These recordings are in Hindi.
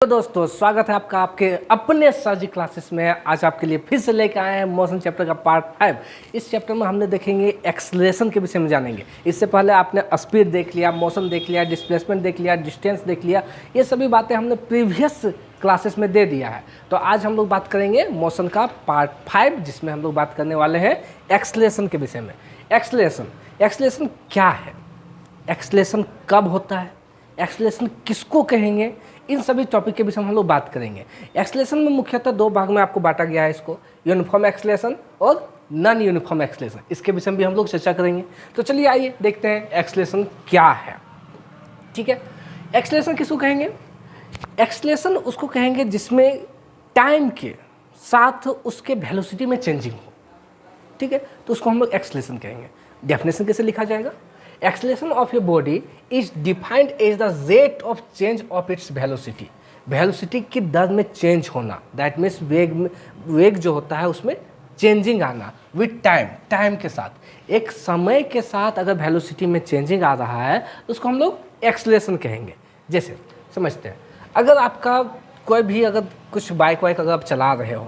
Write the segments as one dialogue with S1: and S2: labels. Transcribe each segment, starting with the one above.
S1: तो दोस्तों स्वागत है आपका आपके अपने सर जी क्लासेस में। आज आपके लिए फिर से लेकर आए हैं मोशन चैप्टर का पार्ट 5। इस चैप्टर में हमने देखेंगे एक्सलेशन के विषय में जानेंगे। इससे पहले आपने स्पीड देख लिया, मोशन देख लिया, डिस्प्लेसमेंट देख लिया, डिस्टेंस देख लिया। ये सभी बातें हमने प्रीवियस क्लासेस में दे दिया है। तो आज हम लोग बात करेंगे मोशन का पार्ट 5, जिसमें हम लोग बात करने वाले हैं एक्सलेशन के विषय में। एक्सलेशन क्या है, एक्सलेशन कब होता है, एक्सलेशन किसको कहेंगे, इन सभी टॉपिक के विषय में हम लोग बात करेंगे। एक्सलेशन में मुख्यतः दो भाग में आपको बांटा गया है इसको, यूनिफॉर्म एक्सलेशन और नॉन यूनिफॉर्म एक्सलेशन। इसके विषय में भी हम लोग चर्चा करेंगे। तो चलिए आइए देखते हैं एक्सलेशन क्या है। ठीक है, एक्सलेशन किसको कहेंगे? एक्सलेशन उसको कहेंगे जिसमें टाइम के साथ उसके वेलोसिटी में चेंजिंग हो। ठीक है, तो उसको हम लोग एक्सलेशन कहेंगे। डेफिनेशन कैसे लिखा जाएगा? Acceleration of a body is defined as the rate of change of its velocity। Velocity की दर में चेंज होना, दैट मीन्स वेग जो होता है उसमें चेंजिंग आना विथ टाइम के साथ। एक समय के साथ अगर वेलोसिटी में चेंजिंग आ रहा है तो उसको हम लोग एक्सलेशन कहेंगे। जैसे समझते हैं, अगर आपका कोई भी अगर कुछ बाइक वाइक अगर आप चला रहे हो,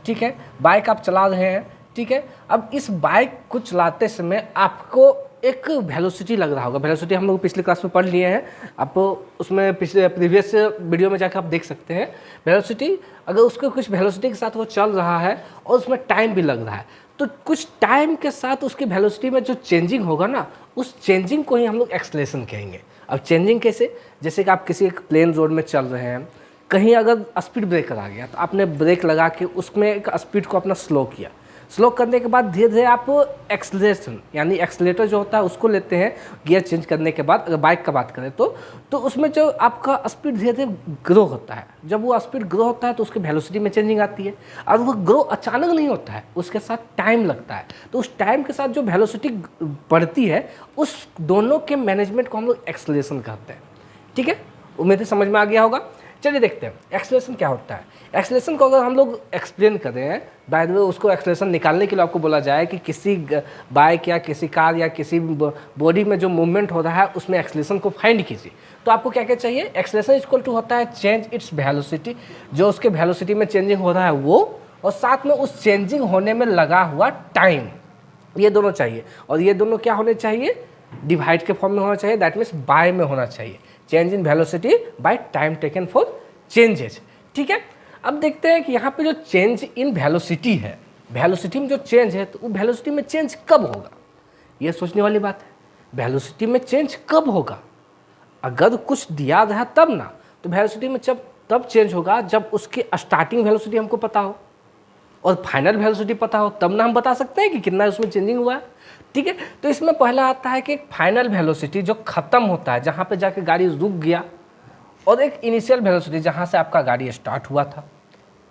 S1: ठीक है, बाइक आप चला रहे हैं, ठीक है, अब इस बाइक को चलाते समय आपको एक वेलोसिटी लग रहा होगा। वेलोसिटी हम लोग पिछले क्लास में पढ़ लिए हैं, आप उसमें पिछले प्रीवियस वीडियो में जाकर आप देख सकते हैं। वेलोसिटी अगर उसके कुछ वेलोसिटी के साथ वो चल रहा है और उसमें टाइम भी लग रहा है, तो कुछ टाइम के साथ उसकी वेलोसिटी में जो चेंजिंग होगा ना, उस चेंजिंग को ही हम लोग एक्सलेशन कहेंगे। अब चेंजिंग कैसे? जैसे कि आप किसी एक प्लेन रोड में चल रहे हैं, कहीं अगर स्पीड ब्रेकर आ गया तो आपने ब्रेक लगा के उसमें एक स्पीड को अपना स्लो किया। स्लो करने के बाद धीरे धीरे आप एक्सलेशन यानी एक्सलेटर जो होता है उसको लेते हैं गियर चेंज करने के बाद। अगर बाइक का बात करें तो उसमें जो आपका स्पीड धीरे धीरे ग्रो होता है। जब वो स्पीड ग्रो होता है तो उसकी वेलोसिटी में चेंजिंग आती है। और वो ग्रो अचानक नहीं होता है, उसके साथ टाइम लगता है। तो उस टाइम के साथ जो वेलोसिटी बढ़ती है, उस दोनों के मैनेजमेंट को हम लोग एक्सलेशन कहते हैं। ठीक है, उम्मीद है समझ में आ गया होगा। चलिए देखते हैं एक्सलेशन क्या होता है। एक्सलेशन को अगर हम लोग एक्सप्लेन करें, बाय द वे उसको एक्सलेशन निकालने के लिए आपको बोला जाए कि किसी बाइक या किसी कार या किसी बॉडी में जो मूवमेंट हो रहा है उसमें एक्सलेशन को फाइंड कीजिए, तो आपको क्या क्या चाहिए? एक्सलेशन इक्वल टू होता है चेंज इट्स वेलोसिटी, जो उसके वेलोसिटी में चेंजिंग हो रहा है वो, और साथ में उस चेंजिंग होने में लगा हुआ टाइम, ये दोनों चाहिए। और ये दोनों क्या होने चाहिए? डिवाइड के फॉर्म में होना चाहिए, दैट मीन्स बाय में होना चाहिए। Change in velocity by time taken for changes. ठीक है, अब देखते हैं कि यहाँ पे जो चेंज इन वेलोसिटी है, वेलोसिटी में जो चेंज है, तो वो वेलोसिटी में चेंज कब होगा? ये सोचने वाली बात है। वेलोसिटी में चेंज कब होगा? अगर कुछ दिया रहा तब ना, तो वेलोसिटी में तब चेंज होगा जब उसकी स्टार्टिंग वेलोसिटी हमको पता हो और फाइनल वेलोसिटी पता हो, तब ना हम बता सकते हैं कि कितना उसमें चेंजिंग हुआ है। ठीक है, तो इसमें पहला आता है कि एक फाइनल वेलोसिटी जो खत्म होता है, जहाँ पे जाके गाड़ी रुक गया, और एक इनिशियल वेलोसिटी जहाँ से आपका गाड़ी स्टार्ट हुआ था।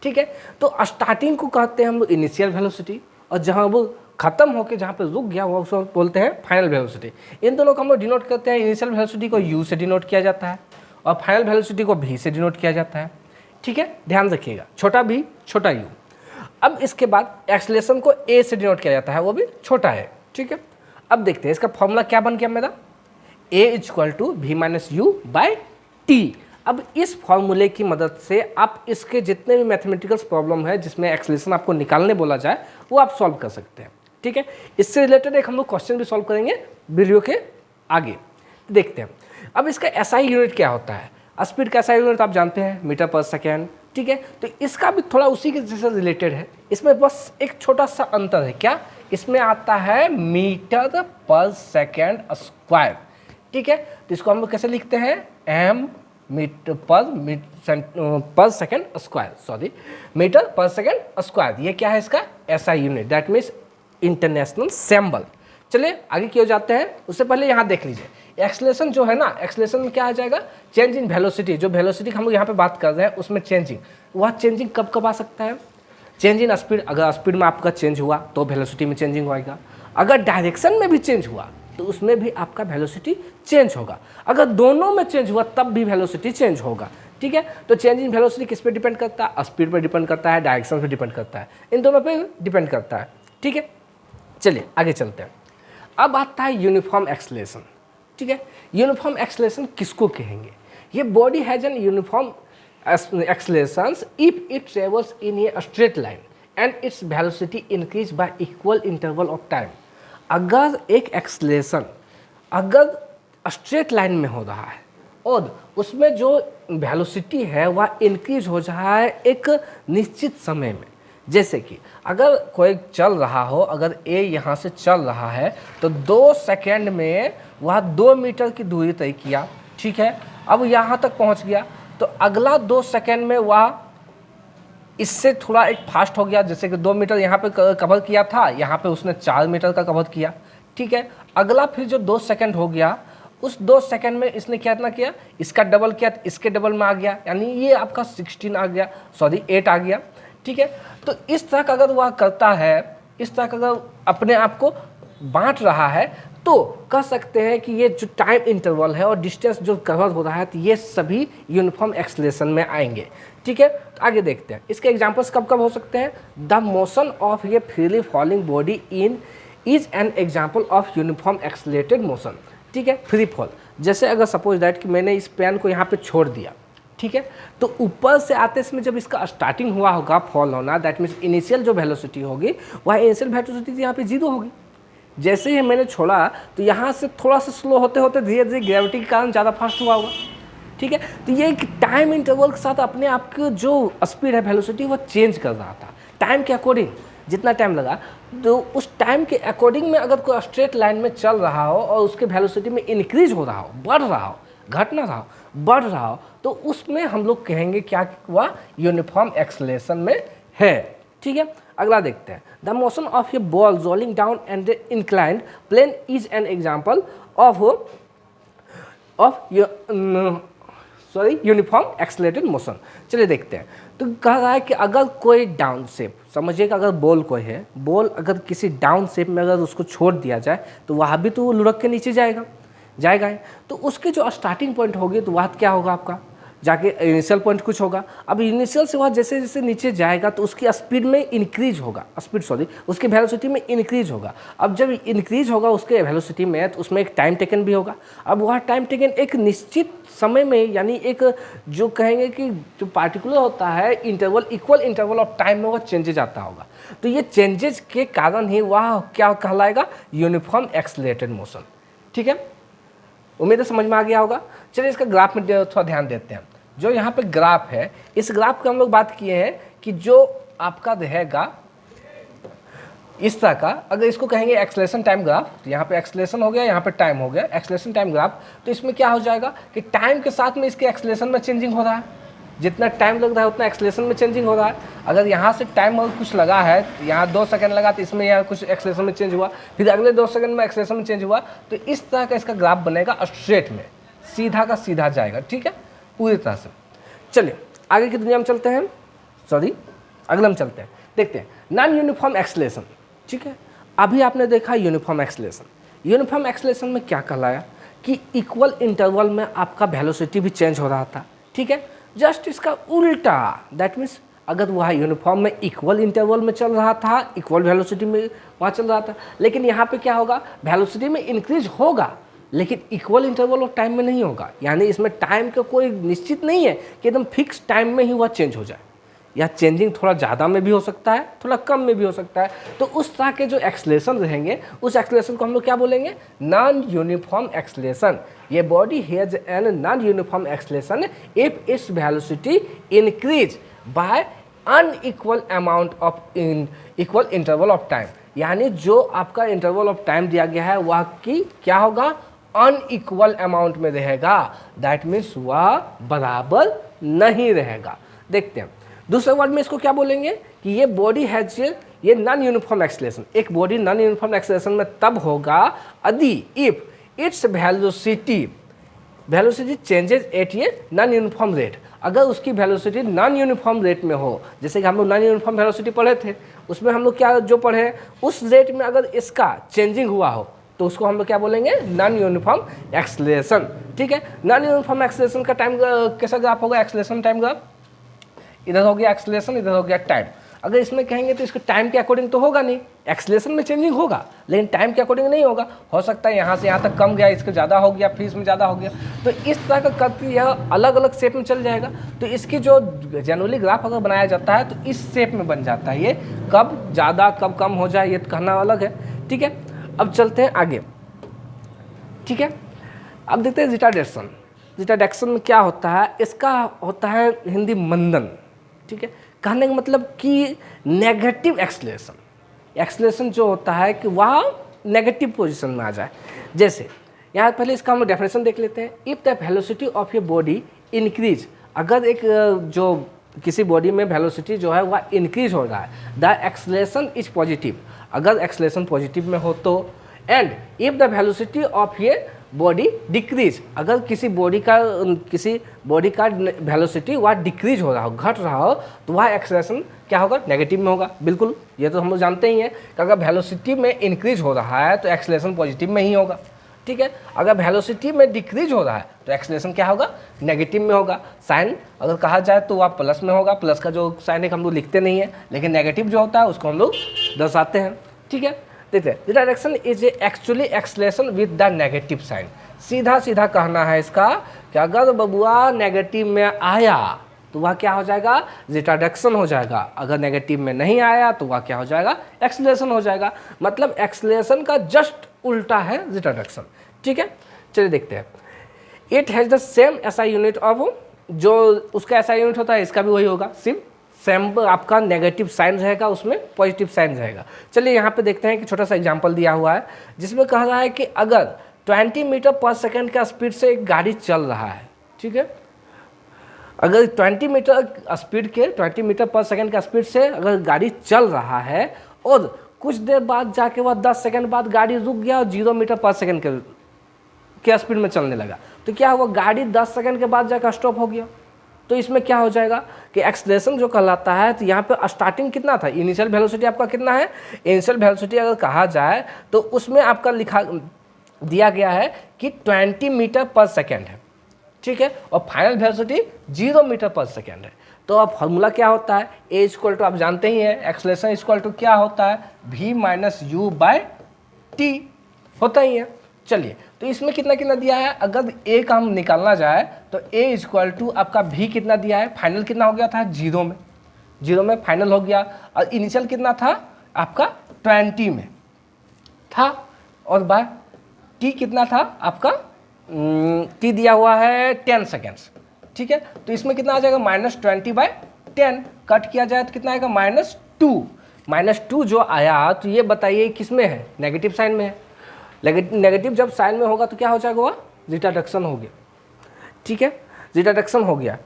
S1: ठीक है, तो स्टार्टिंग को कहते हैं हम लोग इनिशियल वेलोसिटी, और जहाँ वो खत्म होकर जहाँ पे रुक गया वो उसको बोलते हैं फाइनल वेलोसिटी। इन दोनों को हम लोग डिनोट करते हैं। इनिशियल वेलोसिटी को यू से डिनोट किया जाता है और फाइनल वेलोसिटी को भी से डिनोट किया जाता है। ठीक है, ध्यान रखिएगा, छोटा भी छोटा यू। अब इसके बाद एक्सलेशन को ए से डिनोट किया जाता है, वो भी छोटा है। ठीक है, अब देखते हैं इसका फॉर्मूला क्या बन गया मेरा, A equal to V minus you by T. अब इस फॉर्मूले की मदद से आप इसके जितने भी मैथमेटिकल प्रॉब्लम है जिसमें एक्सलेशन आपको निकालने बोला जाए, वो आप सॉल्व कर सकते हैं। ठीक है, इससे रिलेटेड एक हम लोग क्वेश्चन भी सॉल्व करेंगे वीडियो के आगे। देखते हैं अब इसका एसआई यूनिट क्या होता है। स्पीड का एसआई यूनिट आप जानते हैं, मीटर पर सेकेंड। ठीक है, तो इसका भी थोड़ा उसी के जैसे रिलेटेड है। इसमें बस एक छोटा सा अंतर है, क्या? इसमें आता है मीटर पर सेकेंड स्क्वायर। ठीक है, तो इसको हम लोग कैसे लिखते हैं? एम मीटर पर सेकेंड स्क्वायर, सॉरी, मीटर पर सेकेंड स्क्वायर। ये क्या है? इसका SI unit, that means international symbol. चलिए आगे क्यों जाते हैं, उससे पहले यहाँ देख लीजिए एक्सलेशन जो है ना, एक्सलेशन में क्या आ जाएगा? Change in velocity. जो वेलोसिटी हम लोग यहाँ पे बात कर रहे हैं उसमें चेंजिंग, वह चेंजिंग कब कब आ सकता है? चेंज इन स्पीड, अगर स्पीड में आपका चेंज हुआ तो वेलोसिटी में चेंजिंग होगा। अगर डायरेक्शन में भी चेंज हुआ तो उसमें भी आपका वेलोसिटी चेंज होगा। अगर दोनों में चेंज हुआ तब भी वेलोसिटी चेंज होगा। ठीक है, तो चेंज इन वेलोसिटी किस पे डिपेंड करता है? स्पीड पे डिपेंड करता है, डायरेक्शन पे डिपेंड करता है, इन दोनों पे डिपेंड करता है। ठीक है, चलिए आगे चलते हैं। अब आता है यूनिफॉर्म एक्सलेशन। ठीक है, यूनिफॉर्म एक्सलेशन किसको कहेंगे? ये body has an uniform accelerations if it travels in a straight line and its velocity increase by equal interval of time। अगर एक एक्सलेशन अगर स्ट्रेट लाइन में हो रहा है और उसमें जो वेलोसिटी है वह इंक्रीज हो रहा है एक निश्चित समय में, जैसे कि अगर कोई चल रहा हो, अगर ए यहाँ से चल रहा है तो 2 सेकेंड में वह 2 मीटर की दूरी तय किया, ठीक है। अब यहाँ तक पहुँच गया तो अगला 2 सेकेंड में वह इससे थोड़ा एक फास्ट हो गया, जैसे कि 2 मीटर यहाँ पे कवर किया था, यहाँ पे उसने 4 मीटर का कवर किया, ठीक है। अगला फिर जो 2 सेकेंड हो गया, उस 2 सेकेंड में इसने कितना किया, इसका डबल किया तो इसके डबल में आ गया, यानी ये आपका 16 आ गया, सॉरी 8 आ गया, ठीक है। तो इस तरह का अगर वह करता है, इस तरह का अगर अपने आप को बांट रहा है तो कह सकते हैं कि ये जो टाइम इंटरवल है और डिस्टेंस जो कवर हो रहा है तो ये सभी यूनिफॉर्म एक्सेलरेशन में आएंगे, ठीक है। तो आगे देखते हैं इसके एग्जांपल्स कब कब हो सकते हैं। The motion of A freely falling body in is an example of uniform accelerated motion, ठीक है। फ्री फॉल, जैसे अगर सपोज दैट कि मैंने इस पेन को यहाँ पे छोड़ दिया, ठीक है, तो ऊपर से आते समय जब इसका स्टार्टिंग हुआ होगा फॉल होना, दैट मीन्स इनिशियल जो वेलोसिटी होगी वह इनिशियल वेलोसिटी यहाँ पे 0 होगी। जैसे ही मैंने छोड़ा तो यहाँ से थोड़ा सा स्लो होते होते धीरे धीरे ग्रेविटी के कारण ज़्यादा फास्ट हुआ होगा, ठीक है। तो ये एक टाइम इंटरवल के साथ अपने आप की जो स्पीड है वेलोसिटी वो चेंज कर रहा था टाइम के अकॉर्डिंग। जितना टाइम लगा तो उस टाइम के अकॉर्डिंग में अगर कोई स्ट्रेट लाइन में चल रहा हो और उसके वेलोसिटी में इंक्रीज हो रहा हो, बढ़ रहा हो, घट ना रहा हो, बढ़ रहा हो, तो उसमें हम लोग कहेंगे क्या वह यूनिफॉर्म एक्सेलरेशन में है, ठीक है। अगला देखते हैं। The motion of a ball rolling down and inclined plane is an example of uniform accelerated motion. चलिए देखते हैं। तो कह रहा है कि अगर कोई डाउन शेप, समझिए कि अगर बॉल कोई है, बॉल अगर किसी डाउन शेप में अगर उसको छोड़ दिया जाए तो वह भी तो लुढ़क के नीचे जाएगा तो उसकी जो स्टार्टिंग पॉइंट होगी तो वह क्या होगा, आपका जाके इनिशियल पॉइंट कुछ होगा। अब इनिशियल से वह जैसे जैसे नीचे जाएगा तो उसकी स्पीड में इंक्रीज होगा, उसकी वेलोसिटी में इंक्रीज होगा। अब जब इंक्रीज होगा उसके वेलोसिटी में तो उसमें एक टाइम टेकन भी होगा। अब वह टाइम टेकन एक निश्चित समय में, यानी एक जो कहेंगे कि जो पार्टिकुलर होता है interval, equal interval of time में वह चेंजेज आता होगा। तो ये चेंजेज के कारण ही वह क्या कहलाएगा, यूनिफॉर्म एक्सेलरेटेड मोशन, ठीक है। उम्मीद है समझ में आ गया होगा। चलिए इसका ग्राफ में थोड़ा ध्यान देते हैं। जो यहाँ पे ग्राफ है, इस ग्राफ की हम लोग बात किए हैं कि जो आपका रहेगा इस तरह का, अगर इसको कहेंगे एक्सेलरेशन टाइम ग्राफ, तो यहाँ पे एक्सेलरेशन हो गया, यहाँ पे टाइम हो गया, एक्सेलरेशन टाइम ग्राफ। तो इसमें क्या हो जाएगा कि टाइम के साथ में इसके एक्सेलरेशन में चेंजिंग हो रहा है, जितना टाइम लग रहा है उतना एक्सेलरेशन में चेंजिंग हो रहा है। अगर यहाँ से टाइम अगर कुछ लगा है, यहाँ 2 सेकंड लगा तो इसमें यहाँ कुछ एक्सेलरेशन में चेंज हुआ, फिर अगले 2 सेकंड में एक्सेलरेशन में चेंज हुआ, तो इस तरह का इसका ग्राफ बनेगा, स्ट्रेट में सीधा का सीधा जाएगा, ठीक है, पूरी तरह से। चलिए आगे की दुनिया में चलते हैं, अगले में चलते हैं, देखते हैं नॉन यूनिफॉर्म एक्सेलरेशन, ठीक है। अभी आपने देखा यूनिफॉर्म एक्सेलरेशन। यूनिफॉर्म एक्सेलरेशन में क्या कहलाया कि इक्वल इंटरवल में आपका वेलोसिटी भी चेंज हो रहा था, ठीक है। जस्ट इसका उल्टा, दैट मीन्स अगर वह यूनिफॉर्म में इक्वल इंटरवल में चल रहा था, इक्वल वेलोसिटी में वहाँ चल रहा था, लेकिन यहाँ पे क्या होगा, वेलोसिटी में इंक्रीज होगा लेकिन इक्वल इंटरवल ऑफ टाइम में नहीं होगा। यानी इसमें टाइम का कोई निश्चित नहीं है कि एकदम फिक्स टाइम में ही वह चेंज हो जाए, या चेंजिंग थोड़ा ज़्यादा में भी हो सकता है, थोड़ा कम में भी हो सकता है। तो उस तरह के जो एक्सेलरेशन रहेंगे, उस एक्सेलरेशन को हम लोग क्या बोलेंगे, नॉन यूनिफॉर्म एक्सेलरेशन। ये body has an non uniform acceleration if its velocity increase by unequal amount of equal interval of time. यानी जो आपका इंटरवल ऑफ टाइम दिया गया है वह की क्या होगा, अनइक्वल अमाउंट में रहेगा, दैट मीन्स वह बराबर नहीं रहेगा। देखते हैं दूसरे वर्ड में इसको क्या बोलेंगे कि ये बॉडी हैज, ये नॉन यूनिफॉर्म एक्सेलरेशन। एक बॉडी नॉन यूनिफॉर्म एक्सेलरेशन में तब होगा यदि if its velocity changes at ये नॉन यूनिफॉर्म रेट। अगर उसकी वेलोसिटी नॉन यूनिफॉर्म रेट में हो, जैसे कि हम लोग नॉन यूनिफॉर्म वेलोसिटी पढ़े थे, उसमें हम लोग क्या जो पढ़े, उस रेट में अगर इसका चेंजिंग हुआ हो तो उसको हम लोग क्या बोलेंगे, नॉन यूनिफॉर्म एक्सेलरेशन, ठीक है। नॉन यूनिफॉर्म एक्सेलरेशन का टाइम कैसा ग्राफ होगा, एक्सेलरेशन टाइम ग्राफ, इधर हो गया एक्सेलरेशन, इधर हो गया टाइम। अगर इसमें कहेंगे तो इसको टाइम के अकॉर्डिंग तो होगा नहीं, एक्सेलरेशन में चेंजिंग होगा लेकिन टाइम के अकॉर्डिंग नहीं होगा। हो सकता है यहाँ से यहाँ तक कम गया, इसका ज़्यादा हो गया, फिर इसमें ज़्यादा हो गया। तो इस तरह का करके यह अलग अलग शेप में चल जाएगा। तो इसकी जो जनरली ग्राफ अगर बनाया जाता है तो इस शेप में बन जाता है। ये कब ज़्यादा कब कम हो जाए ये कहना अलग है, ठीक है। अब चलते हैं आगे, ठीक है। अब देखते हैं रिटार्डेशन। रिटार्डेशन में क्या होता है, इसका होता है हिंदी मंदन, ठीक है। कहने का मतलब कि नेगेटिव एक्सेलरेशन। एक्सेलरेशन जो होता है कि वह नेगेटिव पोजीशन में आ जाए। जैसे यहाँ पहले इसका हम लोग डेफिनेशन देख लेते हैं। If the velocity of a body increase, अगर एक जो किसी बॉडी में वेलोसिटी जो है वह इंक्रीज हो रहा है, द एक्सेलरेशन इज पॉजिटिव, अगर एक्सेलरेशन पॉजिटिव में हो तो। And if the velocity of a body decrease, अगर किसी बॉडी का वेलोसिटी वह डिक्रीज हो रहा हो, घट रहा हो, तो वह एक्सेलरेशन क्या होगा, नेगेटिव में होगा। बिल्कुल, ये तो हम लोग जानते ही हैं कि अगर वेलोसिटी में इंक्रीज हो रहा है तो एक्सेलरेशन पॉजिटिव में ही होगा, ठीक है। अगर वेलोसिटी में डिक्रीज हो रहा है तो एक्सेलरेशन क्या होगा, नेगेटिव में होगा। साइन अगर कहा जाए तो वह प्लस में होगा, प्लस का जो साइन है हम लोग लिखते नहीं है, लेकिन नेगेटिव जो होता है उसको हम लोग दर्शाते हैं, ठीक है। देखते हैं, direction is actually acceleration with the negative sign. सीधा सीधा कहना है इसका कि अगर बबुआ नेगेटिव में आया तो वह क्या हो जाएगा, रिटार्डेशन हो जाएगा। अगर नेगेटिव में नहीं आया तो वह क्या हो जाएगा, एक्सेलरेशन हो जाएगा। मतलब एक्सेलरेशन का जस्ट उल्टा है रिटार्डेशन, ठीक है। चलिए देखते हैं। It has the same SI unit of, जो उसका एसआई यूनिट होता है इसका भी वही होगा, सेम आपका नेगेटिव साइन रहेगा, उसमें पॉजिटिव साइन रहेगा। चलिए यहाँ पे देखते हैं कि छोटा सा एग्जांपल दिया हुआ है जिसमें कहा रहा है कि अगर 20 मीटर पर सेकंड का स्पीड से एक गाड़ी चल रहा है, ठीक है। अगर 20 मीटर पर सेकंड का स्पीड से अगर गाड़ी चल रहा है और कुछ देर बाद जाके वह 10 सेकंड बाद गाड़ी रुक गया और 0 मीटर पर सेकंड के स्पीड में चलने लगा, तो क्या हुआ, गाड़ी 10 सेकंड के बाद जाकर स्टॉप हो गया। तो इसमें क्या हो जाएगा कि एक्सेलरेशन जो कहलाता है, तो यहाँ पे स्टार्टिंग कितना था, इनिशियल वेलोसिटी आपका कितना है, इनिशियल वेलोसिटी अगर कहा जाए तो उसमें आपका लिखा दिया गया है कि 20 मीटर पर सेकेंड है, ठीक है। और फाइनल वेलोसिटी 0 मीटर पर सेकेंड है। तो अब फार्मूला क्या होता है, ए इक्वल टू आप जानते ही हैं, एक्सेलरेशन इक्वल टू क्या होता है, v minus you by t होता ही है। चलिए, तो इसमें कितना कितना दिया है, अगर ए का हम निकालना जाए तो ए इक्वल टू आपका v कितना दिया है, फाइनल कितना हो गया था, 0 में फाइनल हो गया। और इनिशियल कितना था आपका 20 में था, और बाय टी कितना था आपका, टी दिया हुआ है 10 सेकेंड्स, ठीक है। तो इसमें कितना आ जाएगा, -20/10, कट किया जाए तो कितना आएगा, -2 जो आया, तो ये बताइए किस में है, नेगेटिव साइन में है। नेगेटिव जब साइन में होगा तो क्या हो जाएगा, वह रिटार्डेशन हो गया, ठीक है, रिटार्डेशन हो गया।